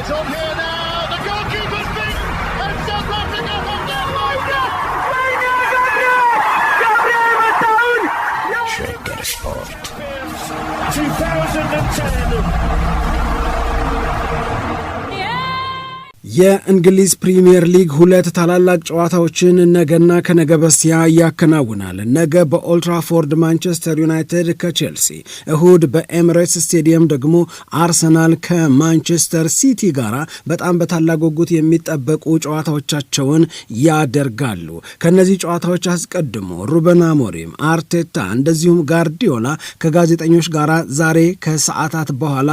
It's on here now. The goalkeeper's beaten, and South Africa have done Shaker Sport 2010. የእንግሊዝ ፕሪሚየር ሊግ ሁለት ታላላቅ ጨዋታዎችን ነገና ከነገ በስቲያ ያከናውናል። ነገ በኦልትራፎርድ ማንቸስተር ዩናይትድ ከቼልሲ፣ እሁድ በኤሚሬትስ ስቴዲየም ደግሞ አርሰናል ከማንቸስተር ሲቲ ጋር በጣም በታላቅ ጉጉት የሚጠበቁ ጨዋታዎቻቸውን ያደርጋሉ። ከነዚህ ጨዋታዎች አስቀድሞ ሩበን አሞሪም፣ አርቴታ እንደዚሁም ጋርዲዮላ ከጋዜጠኞች ጋር ዛሬ ከሰዓታት በኋላ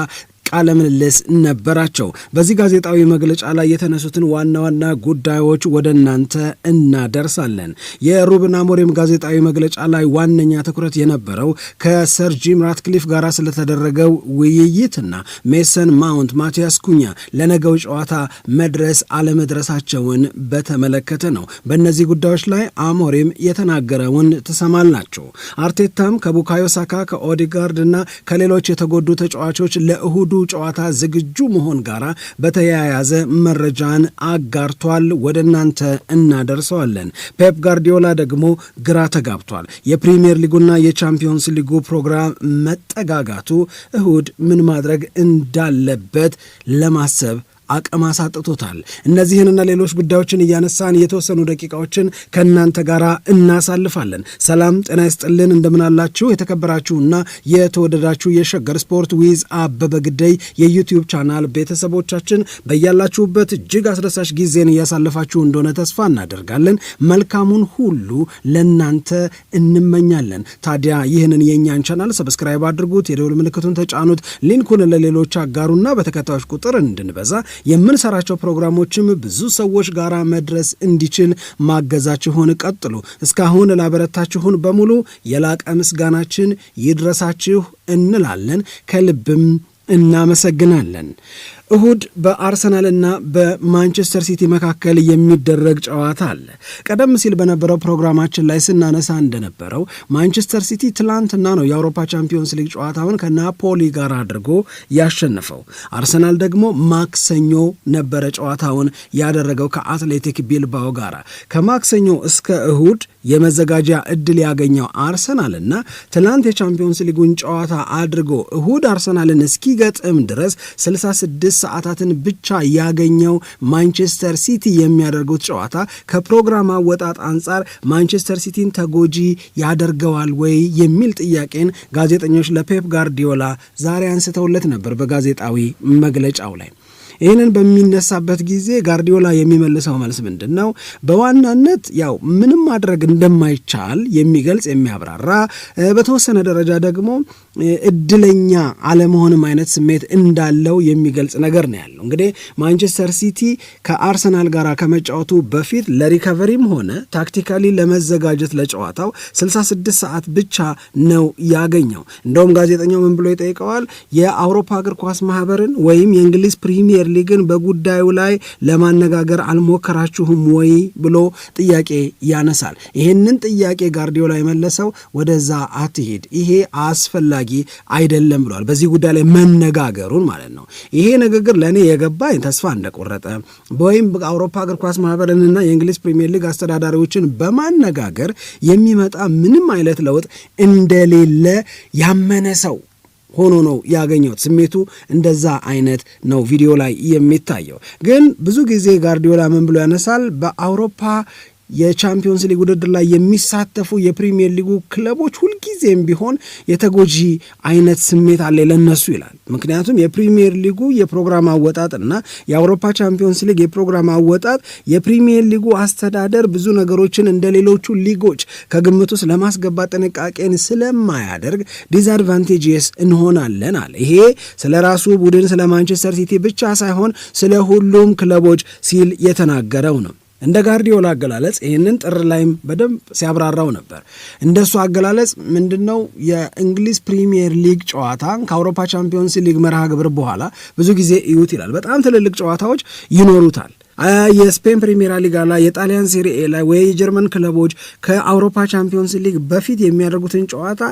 ቃለ ምልልስ ነበራቸው። በዚህ ጋዜጣዊ መግለጫ ላይ የተነሱትን ዋና ዋና ጉዳዮች ወደ እናንተ እናደርሳለን። የሩበን አሞሪም ጋዜጣዊ መግለጫ ላይ ዋነኛ ትኩረት የነበረው ከሰር ጂም ራትክሊፍ ጋር ስለተደረገው ውይይትና ሜሰን ማውንት፣ ማቲያስ ኩኛ ለነገው ጨዋታ መድረስ አለመድረሳቸውን በተመለከተ ነው። በእነዚህ ጉዳዮች ላይ አሞሪም የተናገረውን ትሰማላችሁ። አርቴታም ከቡካዮ ሳካ፣ ከኦዲጋርድ እና ከሌሎች የተጎዱ ተጫዋቾች ለእሁዱ ጨዋታ ዝግጁ መሆን ጋር በተያያዘ መረጃን አጋርቷል። ወደ እናንተ እናደርሰዋለን። ፔፕ ጋርዲዮላ ደግሞ ግራ ተጋብቷል። የፕሪሚየር ሊጉና የቻምፒዮንስ ሊጉ ፕሮግራም መጠጋጋቱ እሁድ ምን ማድረግ እንዳለበት ለማሰብ አቅም አሳጥቶታል። እነዚህንና ሌሎች ጉዳዮችን እያነሳን የተወሰኑ ደቂቃዎችን ከእናንተ ጋር እናሳልፋለን። ሰላም ጤና ይስጥልን፣ እንደምናላችሁ የተከበራችሁና የተወደዳችሁ የሸገር ስፖርት ዊዝ አበበ ግደይ የዩቲዩብ ቻናል ቤተሰቦቻችን በያላችሁበት እጅግ አስደሳች ጊዜን እያሳለፋችሁ እንደሆነ ተስፋ እናደርጋለን። መልካሙን ሁሉ ለናንተ እንመኛለን። ታዲያ ይህንን የእኛን ቻናል ሰብስክራይብ አድርጉት፣ የደውል ምልክቱን ተጫኑት፣ ሊንኩን ለሌሎች አጋሩና በተከታዮች ቁጥር እንድንበዛ የምንሰራቸው ፕሮግራሞችም ብዙ ሰዎች ጋር መድረስ እንዲችል ማገዛችሁን ቀጥሉ። እስካሁን ላበረታችሁን በሙሉ የላቀ ምስጋናችን ይድረሳችሁ እንላለን። ከልብም እናመሰግናለን። እሁድ በአርሰናልና በማንቸስተር ሲቲ መካከል የሚደረግ ጨዋታ አለ። ቀደም ሲል በነበረው ፕሮግራማችን ላይ ስናነሳ እንደነበረው ማንቸስተር ሲቲ ትላንትና ነው የአውሮፓ ቻምፒዮንስ ሊግ ጨዋታውን ከናፖሊ ጋር አድርጎ ያሸነፈው። አርሰናል ደግሞ ማክሰኞ ነበረ ጨዋታውን ያደረገው ከአትሌቲክ ቢልባኦ ጋር። ከማክሰኞ እስከ እሁድ የመዘጋጃ እድል ያገኘው አርሰናልና ትላንት የቻምፒዮንስ ሊጉን ጨዋታ አድርጎ እሁድ አርሰናልን እስኪገጥም ድረስ 66 ሰዓታትን ብቻ ያገኘው ማንቸስተር ሲቲ የሚያደርጉት ጨዋታ ከፕሮግራም አወጣጥ አንጻር ማንቸስተር ሲቲን ተጎጂ ያደርገዋል ወይ የሚል ጥያቄን ጋዜጠኞች ለፔፕ ጋርዲዮላ ዛሬ አንስተውለት ነበር በጋዜጣዊ መግለጫው ላይ። ይህንን በሚነሳበት ጊዜ ጋርዲዮላ የሚመልሰው መልስ ምንድን ነው? በዋናነት ያው ምንም ማድረግ እንደማይቻል የሚገልጽ የሚያብራራ፣ በተወሰነ ደረጃ ደግሞ እድለኛ አለመሆንም አይነት ስሜት እንዳለው የሚገልጽ ነገር ነው ያለው። እንግዲህ ማንቸስተር ሲቲ ከአርሰናል ጋር ከመጫወቱ በፊት ለሪከቨሪም ሆነ ታክቲካሊ ለመዘጋጀት ለጨዋታው 66 ሰዓት ብቻ ነው ያገኘው። እንደውም ጋዜጠኛው ምን ብሎ ይጠይቀዋል? የአውሮፓ እግር ኳስ ማህበርን ወይም የእንግሊዝ ፕሪሚየር ሊግን በጉዳዩ ላይ ለማነጋገር አልሞከራችሁም ወይ ብሎ ጥያቄ ያነሳል። ይህንን ጥያቄ ጋርዲዮላ የመለሰው ወደዛ አትሄድ፣ ይሄ አስፈላጊ አይደለም ብሏል። በዚህ ጉዳይ ላይ መነጋገሩን ማለት ነው። ይሄ ንግግር ለእኔ የገባኝ ተስፋ እንደቆረጠ ወይም በአውሮፓ እግር ኳስ ማህበርንና የእንግሊዝ ፕሪሚየር ሊግ አስተዳዳሪዎችን በማነጋገር የሚመጣ ምንም አይነት ለውጥ እንደሌለ ያመነ ሰው ሆኖ ነው ያገኘው። ስሜቱ እንደዛ አይነት ነው ቪዲዮ ላይ የሚታየው። ግን ብዙ ጊዜ ጋርዲዮላ ምን ብሎ ያነሳል? በአውሮፓ የቻምፒዮንስ ሊግ ውድድር ላይ የሚሳተፉ የፕሪሚየር ሊጉ ክለቦች ሁልጊዜም ቢሆን የተጎጂ አይነት ስሜት አለ ለነሱ ይላል። ምክንያቱም የፕሪሚየር ሊጉ የፕሮግራም አወጣጥና የአውሮፓ ቻምፒዮንስ ሊግ የፕሮግራም አወጣጥ የፕሪሚየር ሊጉ አስተዳደር ብዙ ነገሮችን እንደ ሌሎቹ ሊጎች ከግምት ውስጥ ለማስገባት ጥንቃቄን ስለማያደርግ ዲስአድቫንቴጅስ እንሆናለን አለ። ይሄ ስለ ራሱ ቡድን ስለ ማንቸስተር ሲቲ ብቻ ሳይሆን ስለ ሁሉም ክለቦች ሲል የተናገረው ነው። እንደ ጋርዲዮላ አገላለጽ ይህንን ጥር ላይም በደንብ ሲያብራራው ነበር። እንደሱ አገላለጽ ምንድነው? የእንግሊዝ ፕሪሚየር ሊግ ጨዋታ ከአውሮፓ ቻምፒዮንስ ሊግ መርሃ ግብር በኋላ ብዙ ጊዜ እዩት ይላል። በጣም ትልልቅ ጨዋታዎች ይኖሩታል። የስፔን ፕሪሚየር ሊጋ ላይ፣ የጣሊያን ሴሪኤ ላይ ወይ የጀርመን ክለቦች ከአውሮፓ ቻምፒዮንስ ሊግ በፊት የሚያደርጉትን ጨዋታ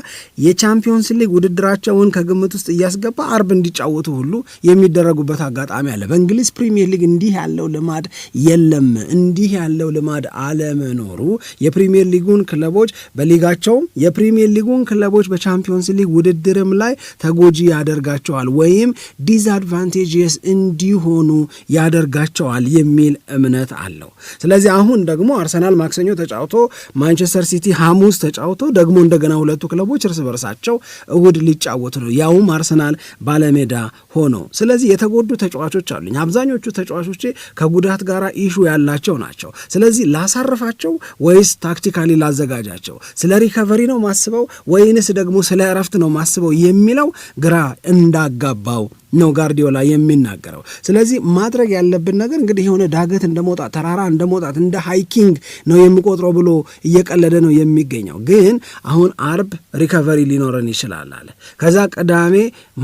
የቻምፒዮንስ ሊግ ውድድራቸውን ከግምት ውስጥ እያስገባ አርብ እንዲጫወቱ ሁሉ የሚደረጉበት አጋጣሚ አለ። በእንግሊዝ ፕሪሚየር ሊግ እንዲህ ያለው ልማድ የለም። እንዲህ ያለው ልማድ አለመኖሩ የፕሪሚየር ሊጉን ክለቦች በሊጋቸውም የፕሪሚየር ሊጉን ክለቦች በቻምፒዮንስ ሊግ ውድድርም ላይ ተጎጂ ያደርጋቸዋል ወይም ዲስአድቫንቴጅስ እንዲሆኑ ያደርጋቸዋል የሚል እምነት አለው። ስለዚህ አሁን ደግሞ አርሰናል ማክሰኞ ተጫውቶ ማንቸስተር ሲቲ ሐሙስ ተጫውቶ ደግሞ እንደገና ሁለቱ ክለቦች እርስ በርሳቸው እሁድ ሊጫወቱ ነው፣ ያውም አርሰናል ባለሜዳ ሆኖ። ስለዚህ የተጎዱ ተጫዋቾች አሉኝ። አብዛኞቹ ተጫዋቾቼ ከጉዳት ጋር ኢሹ ያላቸው ናቸው። ስለዚህ ላሳርፋቸው ወይስ ታክቲካሊ ላዘጋጃቸው? ስለ ሪከቨሪ ነው ማስበው ወይንስ ደግሞ ስለ እረፍት ነው ማስበው የሚለው ግራ እንዳጋባው ነው ጋርዲዮላ የሚናገረው። ስለዚህ ማድረግ ያለብን ነገር እንግዲህ የሆነ ዳገት እንደመውጣት ተራራ እንደመውጣት እንደ ሃይኪንግ ነው የሚቆጥረው ብሎ እየቀለደ ነው የሚገኘው። ግን አሁን አርብ ሪከቨሪ ሊኖረን ይችላል አለ። ከዛ ቅዳሜ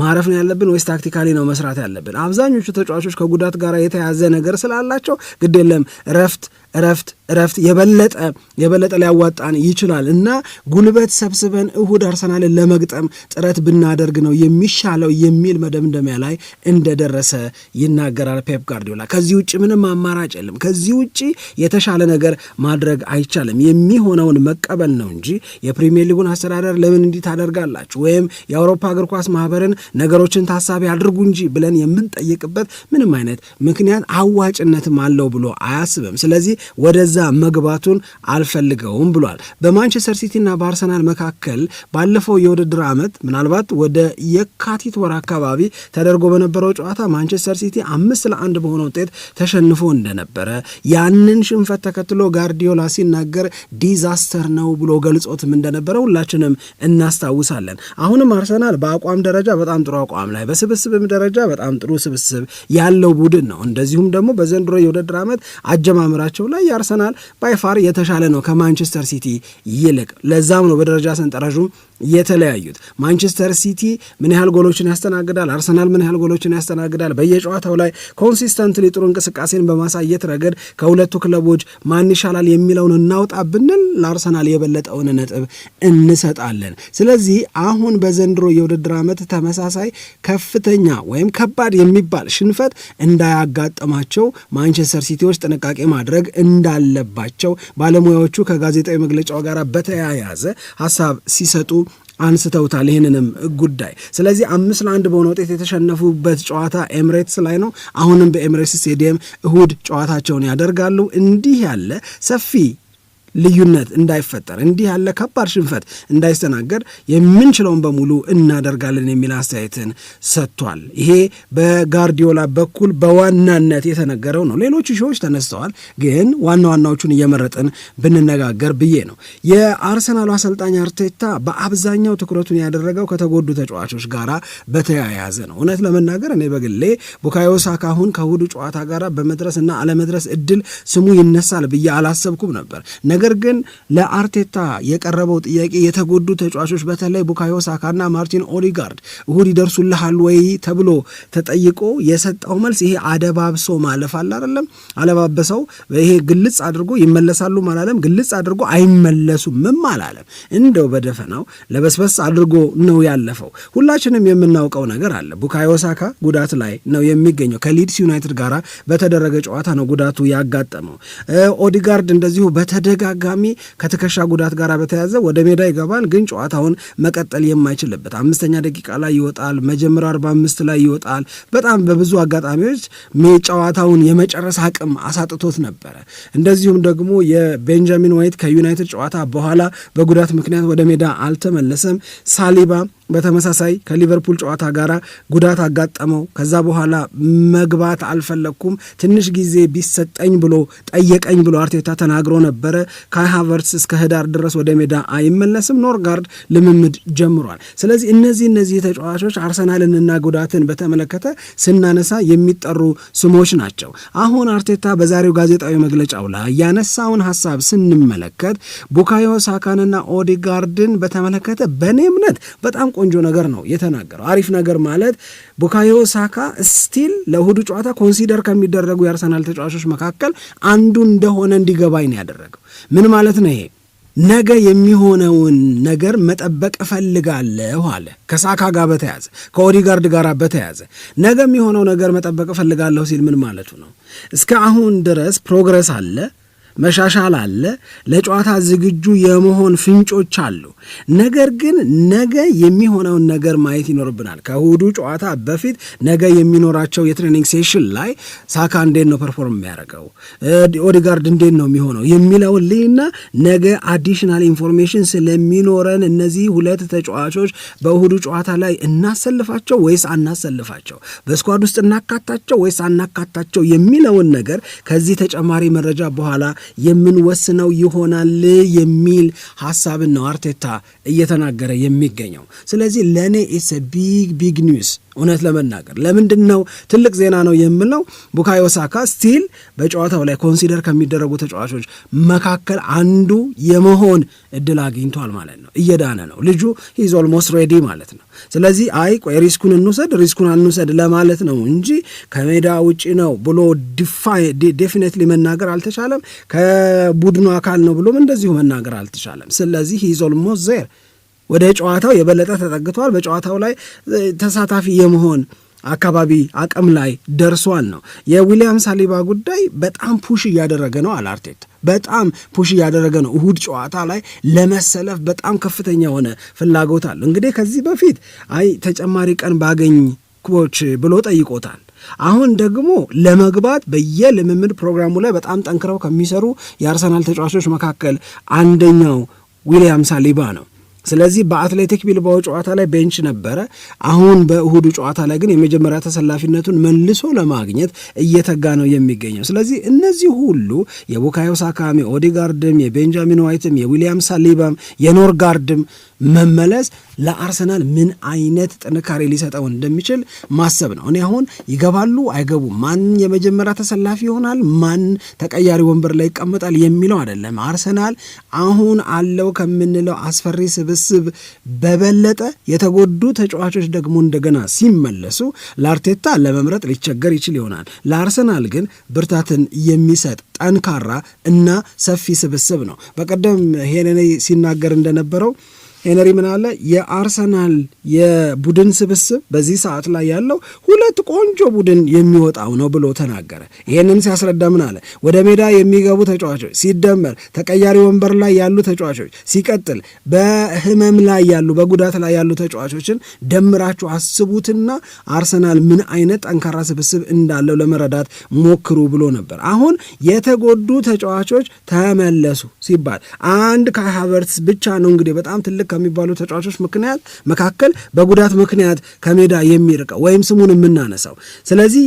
ማረፍ ነው ያለብን ወይስ ታክቲካሊ ነው መስራት ያለብን? አብዛኞቹ ተጫዋቾች ከጉዳት ጋር የተያዘ ነገር ስላላቸው ግድ የለም እረፍት የበለጠ ሊያዋጣን ይችላል እና ጉልበት ሰብስበን እሁድ አርሰናልን ለመግጠም ጥረት ብናደርግ ነው የሚሻለው የሚል መደምደሚያ ላይ እንደደረሰ ይናገራል ፔፕ ጋርዲዮላ። ከዚህ ውጭ ምንም አማራጭ የለም። ከዚህ ውጭ የተሻለ ነገር ማድረግ አይቻልም። የሚሆነውን መቀበል ነው እንጂ የፕሪሚየር ሊጉን አስተዳደር ለምን እንዲህ ታደርጋላችሁ ወይም የአውሮፓ እግር ኳስ ማህበርን ነገሮችን ታሳቢ አድርጉ እንጂ ብለን የምንጠይቅበት ምንም አይነት ምክንያት አዋጭነትም አለው ብሎ አያስብም። ስለዚህ ወደዛ መግባቱን አልፈልገውም ብሏል። በማንቸስተር ሲቲና በአርሰናል መካከል ባለፈው የውድድር ዓመት ምናልባት ወደ የካቲት ወር አካባቢ ተደርጎ በነበረው ጨዋታ ማንቸስተር ሲቲ 5-1 በሆነ ውጤት ተሸንፎ እንደነበረ ያንን ሽንፈት ተከትሎ ጋርዲዮላ ሲናገር ዲዛስተር ነው ብሎ ገልጾትም እንደነበረ ሁላችንም እናስታውሳለን። አሁንም አርሰናል በአቋም ደረጃ በጣም ጥሩ አቋም ላይ፣ በስብስብም ደረጃ በጣም ጥሩ ስብስብ ያለው ቡድን ነው። እንደዚሁም ደግሞ በዘንድሮ የውድድር ዓመት አጀማመራቸው ላይ የአርሰናል ባይፋር የተሻለ ነው ከማንቸስተር ሲቲ ይልቅ። ለዛም ነው በደረጃ ሰንጠረዡም የተለያዩት። ማንቸስተር ሲቲ ምን ያህል ጎሎችን ያስተናግዳል፣ አርሰናል ምን ያህል ጎሎችን ያስተናግዳል፣ በየጨዋታው ላይ ኮንሲስተንትሊ ጥሩ እንቅስቃሴን በማሳየት ረገድ ከሁለቱ ክለቦች ማን ይሻላል የሚለውን እናውጣ ብንል ለአርሰናል የበለጠውን ነጥብ እንሰጣለን። ስለዚህ አሁን በዘንድሮ የውድድር ዓመት ተመሳሳይ ከፍተኛ ወይም ከባድ የሚባል ሽንፈት እንዳያጋጥማቸው ማንቸስተር ሲቲዎች ጥንቃቄ ማድረግ እንዳለባቸው ባለሙያዎቹ ከጋዜጣዊ መግለጫው ጋር በተያያዘ ሀሳብ ሲሰጡ አንስተውታል ይህንንም ጉዳይ። ስለዚህ 5-1 በሆነ ውጤት የተሸነፉበት ጨዋታ ኤምሬትስ ላይ ነው። አሁንም በኤምሬትስ ስቴዲየም እሁድ ጨዋታቸውን ያደርጋሉ። እንዲህ ያለ ሰፊ ልዩነት እንዳይፈጠር፣ እንዲህ ያለ ከባድ ሽንፈት እንዳይስተናገድ የምንችለውን በሙሉ እናደርጋለን የሚል አስተያየትን ሰጥቷል። ይሄ በጋርዲዮላ በኩል በዋናነት የተነገረው ነው። ሌሎች ሺዎች ተነስተዋል፣ ግን ዋና ዋናዎቹን እየመረጥን ብንነጋገር ብዬ ነው። የአርሰናሉ አሰልጣኝ አርቴታ በአብዛኛው ትኩረቱን ያደረገው ከተጎዱ ተጫዋቾች ጋር በተያያዘ ነው። እውነት ለመናገር እኔ በግሌ ቡካዮ ሳካ አሁን ከእሁዱ ጨዋታ ጋር በመድረስ እና አለመድረስ እድል ስሙ ይነሳል ብዬ አላሰብኩም ነበር። ነገር ግን ለአርቴታ የቀረበው ጥያቄ የተጎዱ ተጫዋቾች በተለይ ቡካዮ ሳካና ማርቲን ኦዲጋርድ እሁድ ይደርሱልሃል ወይ ተብሎ ተጠይቆ የሰጠው መልስ ይሄ አደባብሶ ማለፍ አለ አይደለም። አለባበሰው ይሄ ግልጽ አድርጎ ይመለሳሉ አላለም፣ ግልጽ አድርጎ አይመለሱም አላለም። እንደው በደፈናው ለበስበስ አድርጎ ነው ያለፈው። ሁላችንም የምናውቀው ነገር አለ። ቡካዮ ሳካ ጉዳት ላይ ነው የሚገኘው። ከሊድስ ዩናይትድ ጋር በተደረገ ጨዋታ ነው ጉዳቱ ያጋጠመው። ኦዲጋርድ እንደዚሁ በተደጋጋሚ ከትከሻ ጉዳት ጋር በተያዘ ወደ ሜዳ ይገባል፣ ግን ጨዋታውን መቀጠል የማይችልበት 5ኛ ደቂቃ ላይ ይወጣል፣ መጀመሪያ 45 ላይ ይወጣል። በጣም በብዙ አጋጣሚዎች ጨዋታውን የመጨረስ አቅም አሳጥቶት ነበረ። እንደዚሁም ደግሞ የቤንጃሚን ዋይት ከዩናይትድ ጨዋታ በኋላ በጉዳት ምክንያት ወደ ሜዳ አልተመለሰም። ሳሊባ በተመሳሳይ ከሊቨርፑል ጨዋታ ጋር ጉዳት አጋጠመው። ከዛ በኋላ መግባት አልፈለግኩም ትንሽ ጊዜ ቢሰጠኝ ብሎ ጠየቀኝ ብሎ አርቴታ ተናግሮ ነበረ። ካይ ሃቨርትስ እስከ ህዳር ድረስ ወደ ሜዳ አይመለስም። ኖርጋርድ ልምምድ ጀምሯል። ስለዚህ እነዚህ ተጫዋቾች አርሰናልንና ጉዳትን በተመለከተ ስናነሳ የሚጠሩ ስሞች ናቸው። አሁን አርቴታ በዛሬው ጋዜጣዊ መግለጫው ላይ ያነሳውን ሀሳብ ስንመለከት ቡካዮ ሳካንና ኦዲጋርድን በተመለከተ በእኔ እምነት በጣም ቆንጆ ነገር ነው የተናገረው። አሪፍ ነገር ማለት ቡካዮ ሳካ ስቲል ለእሁዱ ጨዋታ ኮንሲደር ከሚደረጉ የአርሰናል ተጫዋቾች መካከል አንዱ እንደሆነ እንዲገባኝ ነው ያደረገው። ምን ማለት ነው ይሄ? ነገ የሚሆነውን ነገር መጠበቅ እፈልጋለሁ አለ። ከሳካ ጋር በተያዘ ከኦዲጋርድ ጋር በተያዘ ነገ የሚሆነው ነገር መጠበቅ እፈልጋለሁ ሲል ምን ማለቱ ነው? እስከ አሁን ድረስ ፕሮግረስ አለ፣ መሻሻል አለ፣ ለጨዋታ ዝግጁ የመሆን ፍንጮች አሉ። ነገር ግን ነገ የሚሆነውን ነገር ማየት ይኖርብናል። ከእሁዱ ጨዋታ በፊት ነገ የሚኖራቸው የትሬኒንግ ሴሽን ላይ ሳካ እንዴት ነው ፐርፎርም የሚያደርገው፣ ኦዲጋርድ እንዴት ነው የሚሆነው የሚለውን ልይና ነገ አዲሽናል ኢንፎርሜሽን ስለሚኖረን እነዚህ ሁለት ተጫዋቾች በእሁዱ ጨዋታ ላይ እናሰልፋቸው ወይስ አናሰልፋቸው፣ በስኳድ ውስጥ እናካታቸው ወይስ አናካታቸው የሚለውን ነገር ከዚህ ተጨማሪ መረጃ በኋላ የምንወስነው ይሆናል የሚል ሐሳብን ነው አርቴታ እየተናገረ የሚገኘው። ስለዚህ ለእኔ ኢትስ ቢግ ኒውስ። እውነት ለመናገር ለምንድን ነው ትልቅ ዜና ነው የምለው? ቡካዮ ሳካ ስቲል በጨዋታው ላይ ኮንሲደር ከሚደረጉ ተጫዋቾች መካከል አንዱ የመሆን እድል አግኝቷል ማለት ነው። እየዳነ ነው ልጁ፣ ሂዝ ኦልሞስት ሬዲ ማለት ነው። ስለዚህ ቆይ ሪስኩን አንውሰድ ለማለት ነው እንጂ ከሜዳ ውጪ ነው ብሎ ዴፊኔትሊ መናገር አልተቻለም። ከቡድኑ አካል ነው ብሎም እንደዚሁ መናገር አልተቻለም። ስለዚህ ሂዝ ኦልሞስት ዜር፣ ወደ ጨዋታው የበለጠ ተጠግቷል። በጨዋታው ላይ ተሳታፊ የመሆን አካባቢ አቅም ላይ ደርሷል ነው። የዊሊያም ሳሊባ ጉዳይ በጣም ፑሽ እያደረገ ነው አለ አርቴታ። በጣም ፑሽ እያደረገ ነው። እሁድ ጨዋታ ላይ ለመሰለፍ በጣም ከፍተኛ የሆነ ፍላጎት አለ። እንግዲህ ከዚህ በፊት ተጨማሪ ቀን ባገኝ ኮች ብሎ ጠይቆታል። አሁን ደግሞ ለመግባት በየልምምድ ፕሮግራሙ ላይ በጣም ጠንክረው ከሚሰሩ የአርሰናል ተጫዋቾች መካከል አንደኛው ዊሊያም ሳሊባ ነው። ስለዚህ በአትሌቲክ ቢልባኦ ጨዋታ ላይ ቤንች ነበረ። አሁን በእሁዱ ጨዋታ ላይ ግን የመጀመሪያ ተሰላፊነቱን መልሶ ለማግኘት እየተጋ ነው የሚገኘው። ስለዚህ እነዚህ ሁሉ የቡካዮ ሳካም፣ የኦዲጋርድም፣ የቤንጃሚን ዋይትም፣ የዊሊያም ሳሊባም፣ የኖርጋርድም መመለስ ለአርሰናል ምን አይነት ጥንካሬ ሊሰጠው እንደሚችል ማሰብ ነው። እኔ አሁን ይገባሉ አይገቡም፣ ማን የመጀመሪያ ተሰላፊ ይሆናል፣ ማን ተቀያሪ ወንበር ላይ ይቀመጣል የሚለው አይደለም። አርሰናል አሁን አለው ከምንለው አስፈሪ ስብስብ በበለጠ የተጎዱ ተጫዋቾች ደግሞ እንደገና ሲመለሱ ለአርቴታ ለመምረጥ ሊቸገር ይችል ይሆናል። ለአርሰናል ግን ብርታትን የሚሰጥ ጠንካራ እና ሰፊ ስብስብ ነው። በቀደም ሄነሪ ሲናገር እንደነበረው ሄነሪ ምን አለ? የአርሰናል የቡድን ስብስብ በዚህ ሰዓት ላይ ያለው ሁለት ቆንጆ ቡድን የሚወጣው ነው ብሎ ተናገረ። ይሄንን ሲያስረዳ ምን አለ? ወደ ሜዳ የሚገቡ ተጫዋቾች ሲደመር ተቀያሪ ወንበር ላይ ያሉ ተጫዋቾች ሲቀጥል በህመም ላይ ያሉ በጉዳት ላይ ያሉ ተጫዋቾችን ደምራችሁ አስቡትና አርሰናል ምን አይነት ጠንካራ ስብስብ እንዳለው ለመረዳት ሞክሩ ብሎ ነበር። አሁን የተጎዱ ተጫዋቾች ተመለሱ ሲባል አንድ ካይ ሃቨርትዝ ብቻ ነው እንግዲህ በጣም ትልቅ ከሚባሉ ተጫዋቾች መካከል በጉዳት ምክንያት ከሜዳ የሚርቀው ወይም ስሙን የምናነሳው። ስለዚህ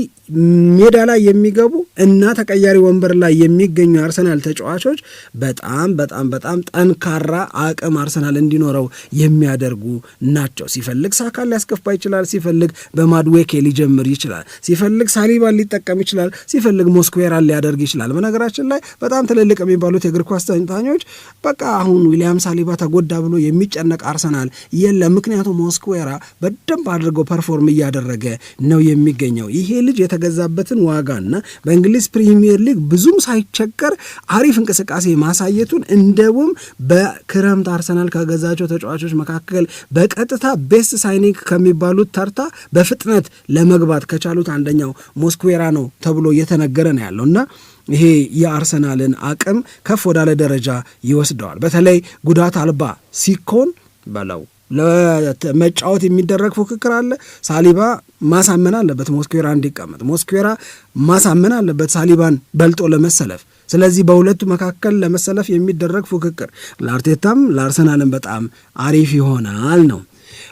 ሜዳ ላይ የሚገቡ እና ተቀያሪ ወንበር ላይ የሚገኙ አርሰናል ተጫዋቾች በጣም በጣም በጣም ጠንካራ አቅም አርሰናል እንዲኖረው የሚያደርጉ ናቸው። ሲፈልግ ሳካን ሊያስከፋ ይችላል፣ ሲፈልግ በማድዌኬ ሊጀምር ይችላል፣ ሲፈልግ ሳሊባን ሊጠቀም ይችላል፣ ሲፈልግ ሞስኩዌራን ሊያደርግ ይችላል። በነገራችን ላይ በጣም ትልልቅ የሚባሉት የእግር ኳስ ተንታኞች በቃ አሁን ዊሊያም ሳሊባ ተጎዳ ብሎ የሚጨነቅ አርሰናል የለም፣ ምክንያቱም ሞስኩዌራ በደንብ አድርገው ፐርፎርም እያደረገ ነው የሚገኘው። ይሄ ልጅ የተገዛበትን ዋጋና በእንግሊዝ ፕሪሚየር ሊግ ብዙም ሳይቸገር አሪፍ እንቅስቃሴ ማሳየቱን እንደውም በክረምት አርሰናል ከገዛቸው ተጫዋቾች መካከል በቀጥታ ቤስት ሳይኒንግ ከሚባሉት ተርታ በፍጥነት ለመግባት ከቻሉት አንደኛው ሞስኩዌራ ነው ተብሎ እየተነገረ ነው ያለውና ይሄ የአርሰናልን አቅም ከፍ ወዳለ ደረጃ ይወስደዋል። በተለይ ጉዳት አልባ ሲኮን በለው ለመጫወት የሚደረግ ፉክክር አለ። ሳሊባ ማሳመን አለበት ሞስኩዌራ እንዲቀመጥ፣ ሞስኩዌራ ማሳመን አለበት ሳሊባን በልጦ ለመሰለፍ። ስለዚህ በሁለቱ መካከል ለመሰለፍ የሚደረግ ፉክክር ለአርቴታም ለአርሰናልም በጣም አሪፍ ይሆናል ነው።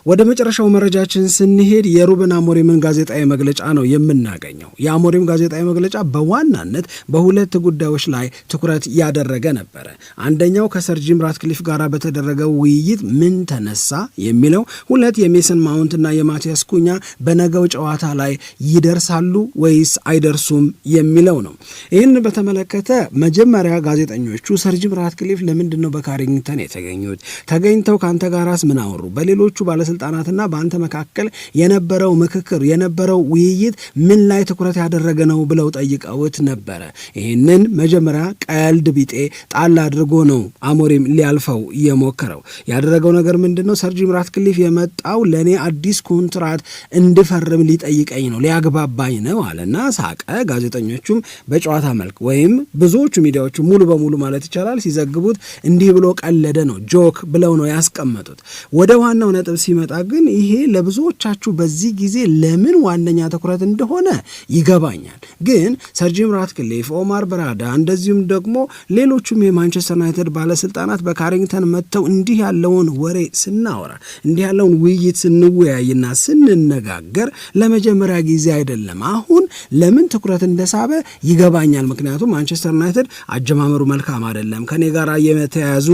ወደ መጨረሻው መረጃችን ስንሄድ የሩበን አሞሪምን ጋዜጣዊ መግለጫ ነው የምናገኘው። የአሞሪም ጋዜጣዊ መግለጫ በዋናነት በሁለት ጉዳዮች ላይ ትኩረት ያደረገ ነበረ። አንደኛው ከሰር ጂም ራትክሊፍ ጋር በተደረገው ውይይት ምን ተነሳ የሚለው፣ ሁለት የሜሰን ማውንትና የማቲያስ ኩኛ በነገው ጨዋታ ላይ ይደርሳሉ ወይስ አይደርሱም የሚለው ነው። ይህን በተመለከተ መጀመሪያ ጋዜጠኞቹ ሰር ጂም ራትክሊፍ ለምንድን ነው በካሪንግተን የተገኙት? ተገኝተው ከአንተ ጋራስ ምን አወሩ? በሌሎቹ ባለስልጣናት ባለስልጣናትና በአንተ መካከል የነበረው ምክክር የነበረው ውይይት ምን ላይ ትኩረት ያደረገ ነው ብለው ጠይቀውት ነበረ። ይህንን መጀመሪያ ቀልድ ቢጤ ጣል አድርጎ ነው አሞሪም ሊያልፈው የሞከረው። ያደረገው ነገር ምንድነው? ሰር ጂም ራትክሊፍ የመጣው ለእኔ አዲስ ኮንትራት እንድፈርም ሊጠይቀኝ ነው ሊያግባባኝ ነው አለና ሳቀ። ጋዜጠኞቹም በጨዋታ መልክ ወይም ብዙዎቹ ሚዲያዎቹ ሙሉ በሙሉ ማለት ይቻላል ሲዘግቡት እንዲህ ብሎ ቀለደ ነው፣ ጆክ ብለው ነው ያስቀመጡት። ወደ ዋናው ነጥብ ሲመጣ ግን ይሄ ለብዙዎቻችሁ በዚህ ጊዜ ለምን ዋነኛ ትኩረት እንደሆነ ይገባኛል። ግን ሰር ጂም ራትክሊፍ፣ ኦማር በራዳ እንደዚሁም ደግሞ ሌሎቹም የማንቸስተር ዩናይትድ ባለስልጣናት በካሪንግተን መጥተው እንዲህ ያለውን ወሬ ስናወራ እንዲህ ያለውን ውይይት ስንወያይና ስንነጋገር ለመጀመሪያ ጊዜ አይደለም። አሁን ለምን ትኩረት እንደሳበ ይገባኛል። ምክንያቱም ማንቸስተር ዩናይትድ አጀማመሩ መልካም አይደለም፣ ከኔ ጋር የተያያዙ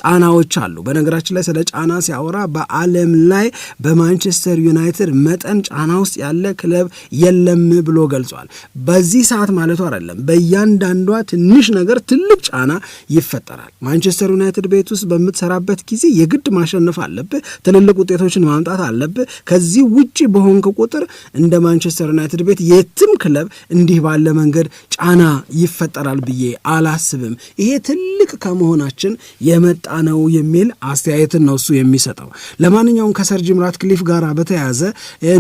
ጫናዎች አሉ። በነገራችን ላይ ስለ ጫና ሲያወራ በዓለም ላይ በማንቸስተር ዩናይትድ መጠን ጫና ውስጥ ያለ ክለብ የለም ብሎ ገልጿል። በዚህ ሰዓት ማለቱ አይደለም፣ በእያንዳንዷ ትንሽ ነገር ትልቅ ጫና ይፈጠራል። ማንቸስተር ዩናይትድ ቤት ውስጥ በምትሰራበት ጊዜ የግድ ማሸነፍ አለብህ፣ ትልልቅ ውጤቶችን ማምጣት አለብህ። ከዚህ ውጪ በሆንክ ቁጥር እንደ ማንቸስተር ዩናይትድ ቤት የትም ክለብ እንዲህ ባለ መንገድ ጫና ይፈጠራል ብዬ አላስብም። ይሄ ትልቅ ከመሆናችን የመጣ ነው የሚል አስተያየትን ነው እሱ የሚሰጠው። ለማንኛውም ከሰር ጂም ራትክሊፍ ጋር በተያያዘ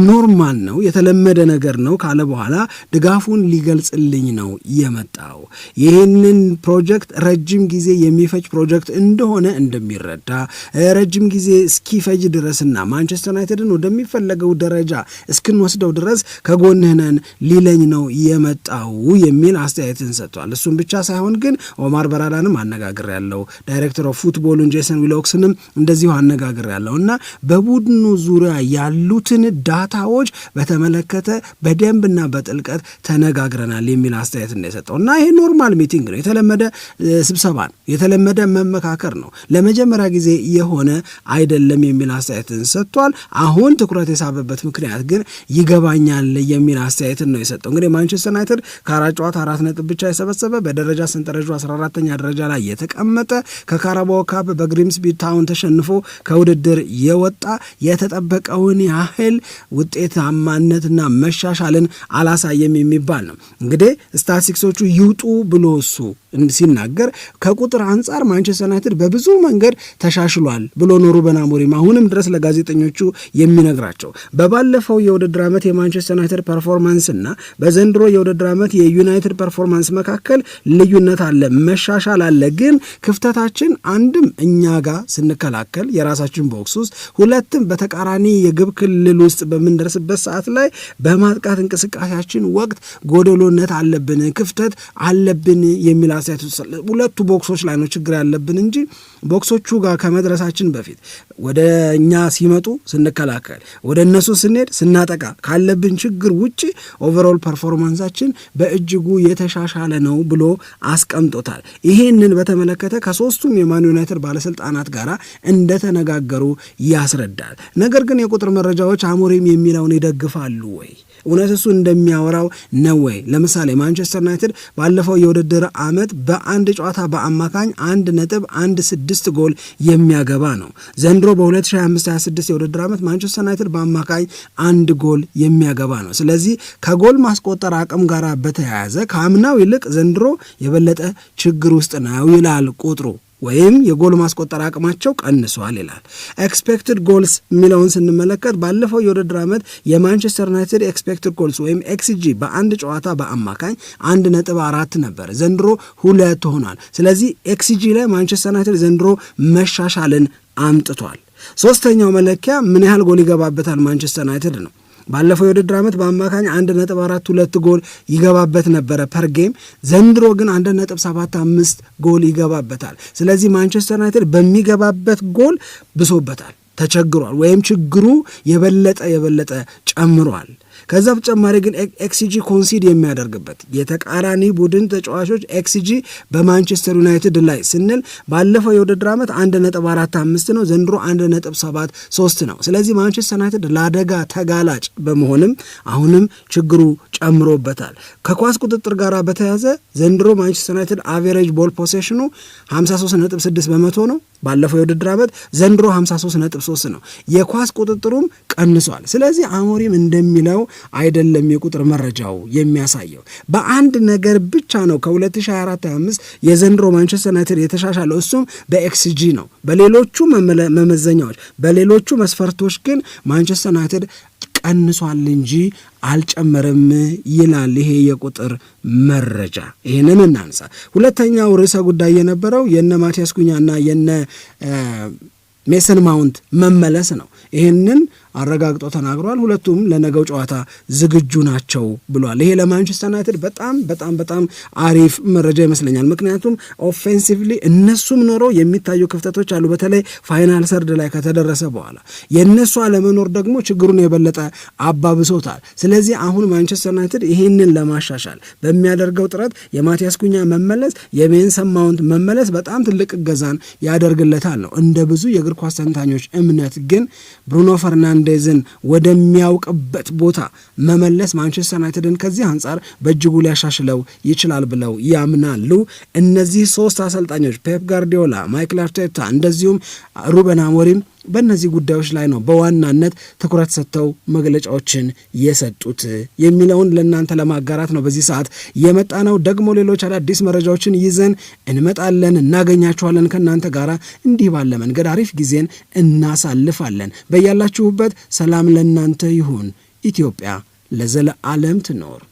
ኖርማል ነው የተለመደ ነገር ነው ካለ በኋላ ድጋፉን ሊገልጽልኝ ነው የመጣው። ይህንን ፕሮጀክት ረጅም ጊዜ የሚፈጅ ፕሮጀክት እንደሆነ እንደሚረዳ ረጅም ጊዜ እስኪፈጅ ድረስና ማንቸስተር ዩናይትድን ወደሚፈለገው ደረጃ እስክንወስደው ድረስ ከጎንህ ነን ሊለኝ ነው የመጣው የሚል አስተያየትን ሰጥቷል። እሱም ብቻ ሳይሆን ግን ኦማር በራዳንም አነጋግር ያለው ዳይሬክተር ኦፍ ፉትቦልን ጄሰን ዊሎክስንም እንደዚሁ አነጋግር ያለው እና በቡድኑ ዙሪያ ያሉትን ዳታዎች በተመለከተ በደንብና በጥልቀት ተነጋግረናል የሚል አስተያየት እንደሰጠው እና ይሄ ኖርማል ሚቲንግ ነው፣ የተለመደ ስብሰባ ነው፣ የተለመደ መመካከር ነው፣ ለመጀመሪያ ጊዜ የሆነ አይደለም የሚል አስተያየትን ሰጥቷል። አሁን ትኩረት የሳበበት ምክንያት ግን ይገባኛል የሚል አስተያየትን ነው የሰጠው። እንግዲህ ማንቸስተር ዩናይትድ ከአራት ጨዋታ 4 ነጥብ ብቻ የሰበሰበ በደረጃ ሰንጠረዡ 14ኛ ደረጃ ላይ የተቀመጠ ከካራባኦ ካፕ በግሪምስቢ ታውን ተሸንፎ ከውድድር የወጣ የተጠበቀውን ያህል ውጤታማነትና መሻሻልን አላሳየም የሚባል ነው። እንግዲህ ስታቲስቲክሶቹ ይውጡ ብሎ እሱ ሲናገር ከቁጥር አንጻር ማንቸስተር ዩናይትድ በብዙ መንገድ ተሻሽሏል ብሎ ነው ሩበን አሞሪም አሁንም ድረስ ለጋዜጠኞቹ የሚነግራቸው። በባለፈው የውድድር ዓመት የማንቸስተር ዩናይትድ ፐርፎርማንስ እና በዘንድሮ የውድድር ዓመት የዩናይትድ ፐርፎርማንስ መካከል ልዩነት አለ፣ መሻሻል አለ። ግን ክፍተታችን አንድም እኛ ጋር ስንከላከል የራሳችን ቦክስ ውስጥ፣ ሁለትም በተቃራኒ የግብ ክልል ውስጥ በምንደርስበት ሰዓት ላይ በማጥቃት እንቅስቃሴያችን ወቅት ጎደሎነት አለብን፣ ክፍተት አለብን የሚል አስተያየት። ሁለቱ ቦክሶች ላይ ነው ችግር ያለብን እንጂ ቦክሶቹ ጋር ከመድረሳችን በፊት ወደ እኛ ሲመጡ ስንከላከል፣ ወደ እነሱ ስንሄድ ስናጠቃ ካለብን ችግር ውጭ ኦቨርኦል ፐርፎርማንሳችን በእጅጉ የተሻሻለ ነው ብሎ አስቀምጦታል። ይሄንን በተመለከተ ከሶስቱም የማን ዩናይትድ ባለስልጣናት ጋር እንደተነጋገሩ ያስረዳል። ነገር ግን የቁጥር መረጃዎች አሞሪም የሚለውን ይደግፋሉ ወይ? እውነት እሱ እንደሚያወራው ነው ወይ? ለምሳሌ ማንቸስተር ዩናይትድ ባለፈው የውድድር ዓመት በአንድ ጨዋታ በአማካኝ 1.16 ጎል የሚያገባ ነው። ዘንድሮ በ2025/26 የውድድር ዓመት ማንቸስተር ዩናይትድ በአማካኝ 1 ጎል የሚያገባ ነው። ስለዚህ ከጎል ማስቆጠር አቅም ጋር በተያያዘ ከአምናው ይልቅ ዘንድሮ የበለጠ ችግር ውስጥ ነው ይላል ቁጥሩ፣ ወይም የጎል ማስቆጠር አቅማቸው ቀንሷል ይላል። ኤክስፔክትድ ጎልስ የሚለውን ስንመለከት ባለፈው የውድድር ዓመት የማንቸስተር ዩናይትድ ኤክስፔክትድ ጎልስ ወይም ኤክስጂ በአንድ ጨዋታ በአማካኝ 1.4 ነበር፣ ዘንድሮ 2 ሆኗል። ስለዚህ ኤክስጂ ላይ ማንቸስተር ዩናይትድ ዘንድሮ መሻሻልን አምጥቷል። ሶስተኛው መለኪያ ምን ያህል ጎል ይገባበታል ማንቸስተር ዩናይትድ ነው። ባለፈው የውድድር ዓመት በአማካኝ 1.42 ጎል ይገባበት ነበረ ፐር ጌም፣ ዘንድሮ ግን 1.75 ጎል ይገባበታል። ስለዚህ ማንቸስተር ዩናይትድ በሚገባበት ጎል ብሶበታል፣ ተቸግሯል፣ ወይም ችግሩ የበለጠ ጨምሯል። ከዛ በተጨማሪ ግን ኤክስጂ ኮንሲድ የሚያደርግበት የተቃራኒ ቡድን ተጫዋቾች ኤክስጂ በማንቸስተር ዩናይትድ ላይ ስንል ባለፈው የውድድር ዓመት 1.45 ነው፣ ዘንድሮ 1.73 ነው። ስለዚህ ማንቸስተር ዩናይትድ ለአደጋ ተጋላጭ በመሆንም አሁንም ችግሩ ጨምሮበታል። ከኳስ ቁጥጥር ጋር በተያዘ ዘንድሮ ማንቸስተር ዩናይትድ አቬሬጅ ቦል ፖሴሽኑ 53.6 በመቶ ነው ባለፈው የውድድር ዓመት፣ ዘንድሮ 53.3 ነው። የኳስ ቁጥጥሩም ቀንሷል። ስለዚህ አሞሪም እንደሚለው አይደለም የቁጥር መረጃው የሚያሳየው። በአንድ ነገር ብቻ ነው ከ2024/25 የዘንድሮ ማንቸስተር ዩናይትድ የተሻሻለው፣ እሱም በኤክስጂ ነው። በሌሎቹ መመዘኛዎች በሌሎቹ መስፈርቶች ግን ማንቸስተር ዩናይትድ ቀንሷል እንጂ አልጨመረም ይላል ይሄ የቁጥር መረጃ። ይህንን እናንሳ። ሁለተኛው ርዕሰ ጉዳይ የነበረው የነ ማቲያስ ኩኛና የነ ሜሰን ማውንት መመለስ ነው። ይህንን አረጋግጦ ተናግሯል። ሁለቱም ለነገው ጨዋታ ዝግጁ ናቸው ብሏል። ይሄ ለማንቸስተር ዩናይትድ በጣም በጣም በጣም አሪፍ መረጃ ይመስለኛል። ምክንያቱም ኦፌንሲቭሊ እነሱም ኖረው የሚታዩ ክፍተቶች አሉ፣ በተለይ ፋይናል ሰርድ ላይ ከተደረሰ በኋላ የእነሱ አለመኖር ደግሞ ችግሩን የበለጠ አባብሶታል። ስለዚህ አሁን ማንቸስተር ዩናይትድ ይህንን ለማሻሻል በሚያደርገው ጥረት የማቲያስ ኩኛ መመለስ፣ የሜሰን ማውንት መመለስ በጣም ትልቅ እገዛን ያደርግለታል ነው እንደ ብዙ የእግር ኳስ ተንታኞች እምነት። ግን ብሩኖ ፈርናንዴዝን ወደሚያውቅበት ቦታ መመለስ ማንቸስተር ዩናይትድን ከዚህ አንጻር በእጅጉ ሊያሻሽለው ይችላል ብለው ያምናሉ። እነዚህ ሶስት አሰልጣኞች ፔፕ ጋርዲዮላ፣ ማይክል አርቴታ እንደዚሁም ሩበን አሞሪም በእነዚህ ጉዳዮች ላይ ነው በዋናነት ትኩረት ሰጥተው መግለጫዎችን የሰጡት የሚለውን ለእናንተ ለማጋራት ነው በዚህ ሰዓት የመጣ ነው። ደግሞ ሌሎች አዳዲስ መረጃዎችን ይዘን እንመጣለን፣ እናገኛችኋለን። ከእናንተ ጋር እንዲህ ባለ መንገድ አሪፍ ጊዜን እናሳልፋለን። በያላችሁበት ሰላም ለእናንተ ይሁን። ኢትዮጵያ ለዘለዓለም ትኖር።